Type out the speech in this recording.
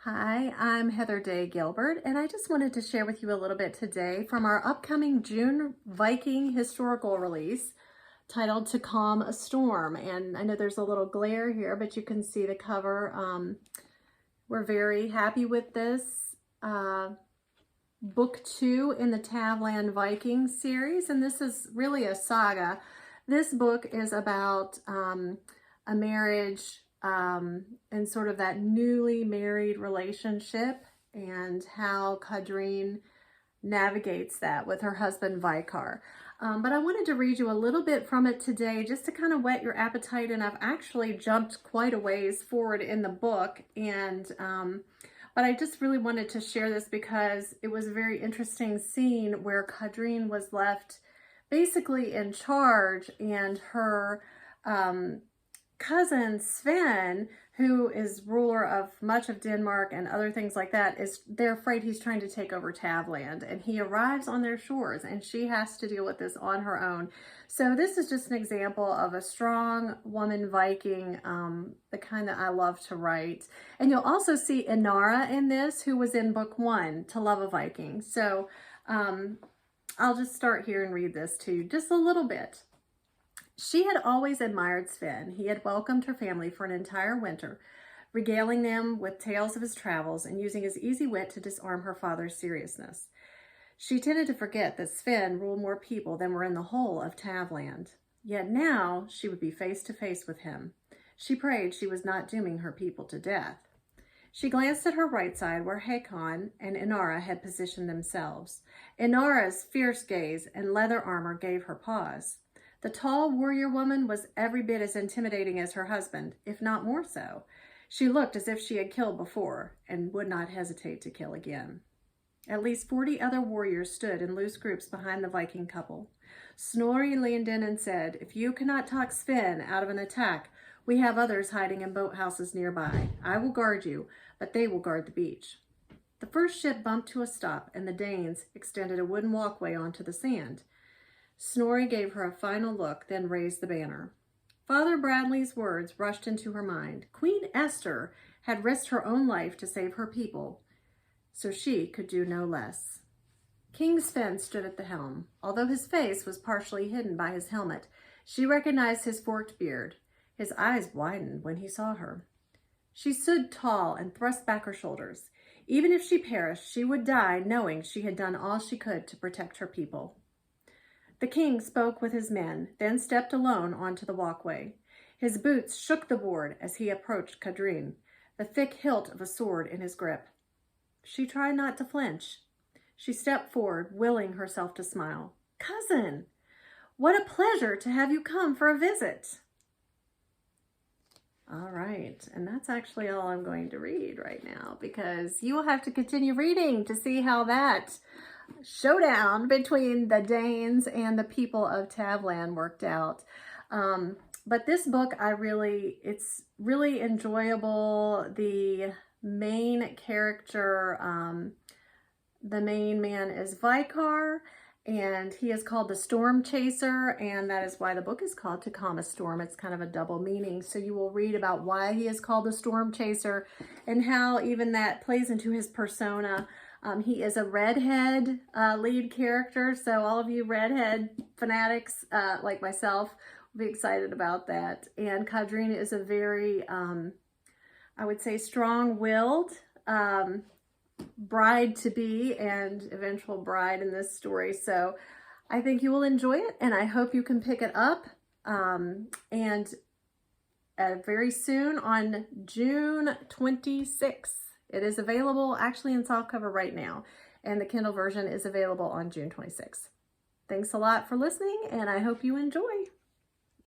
Hi, I'm Heather Day Gilbert, and I just wanted to share with you a little bit today from our upcoming June Viking historical release titled To Calm a Storm. And I know there's a little glare here, but you can see the cover. We're very happy with this. Book 2 in the Tavland Vikings series, and this is really a saga. This book is about a marriage and sort of that newly married relationship and how Cudmore navigates that with her husband Viking. But I wanted to read you a little bit from it today just to kind of whet your appetite, and I've actually jumped quite a ways forward in the book, and but I just really wanted to share this because it was a very interesting scene where Cudmore was left basically in charge, and her cousin Sven, who is ruler of much of Denmark and other things like that, they're afraid he's trying to take over Tavland, and he arrives on their shores and she has to deal with this on her own. So this is just an example of a strong woman Viking, the kind that I love to write. And you'll also see Inara in this, who was in book 1, To Love a Viking. So I'll just start here and read this to you just a little bit. She had always admired Sven. He had welcomed her family for an entire winter, regaling them with tales of his travels and using his easy wit to disarm her father's seriousness. She tended to forget that Sven ruled more people than were in the whole of Tavland. Yet now she would be face to face with him. She prayed she was not dooming her people to death. She glanced at her right side where Hakon and Inara had positioned themselves. Inara's fierce gaze and leather armor gave her pause. The tall warrior woman was every bit as intimidating as her husband, if not more so. She looked as if she had killed before and would not hesitate to kill again. At least 40 other warriors stood in loose groups behind the Viking couple. Snorri leaned in and said, "If you cannot talk Sven out of an attack, we have others hiding in boathouses nearby. I will guard you, but they will guard the beach." The first ship bumped to a stop, and the Danes extended a wooden walkway onto the sand. Snorri gave her a final look, then raised the banner. Father Bradley's words rushed into her mind. Queen Esther had risked her own life to save her people, so she could do no less. King Sven stood at the helm. Although his face was partially hidden by his helmet, she recognized his forked beard. His eyes widened when he saw her. She stood tall and thrust back her shoulders. Even if she perished, she would die knowing she had done all she could to protect her people. The king spoke with his men, then stepped alone onto the walkway. His boots shook the board as he approached Cudmore, the thick hilt of a sword in his grip. She tried not to flinch. She stepped forward, willing herself to smile. "Cousin, what a pleasure to have you come for a visit." All right, and that's actually all I'm going to read right now, because you will have to continue reading to see how that showdown between the Danes and the people of Tavland worked out. But this book, it's really enjoyable. The main character, the main man is Viking, and he is called the Storm Chaser, and that is why the book is called To Calm a Storm. It's kind of a double meaning. So you will read about why he is called the Storm Chaser and how even that plays into his persona. He is a redhead lead character, so all of you redhead fanatics like myself will be excited about that. And Cudmore is a very, I would say, strong-willed bride-to-be and eventual bride in this story. So I think you will enjoy it, and I hope you can pick it up. And very soon on June 26th. It is available actually in softcover right now, and the Kindle version is available on June 26th. Thanks a lot for listening, and I hope you enjoy.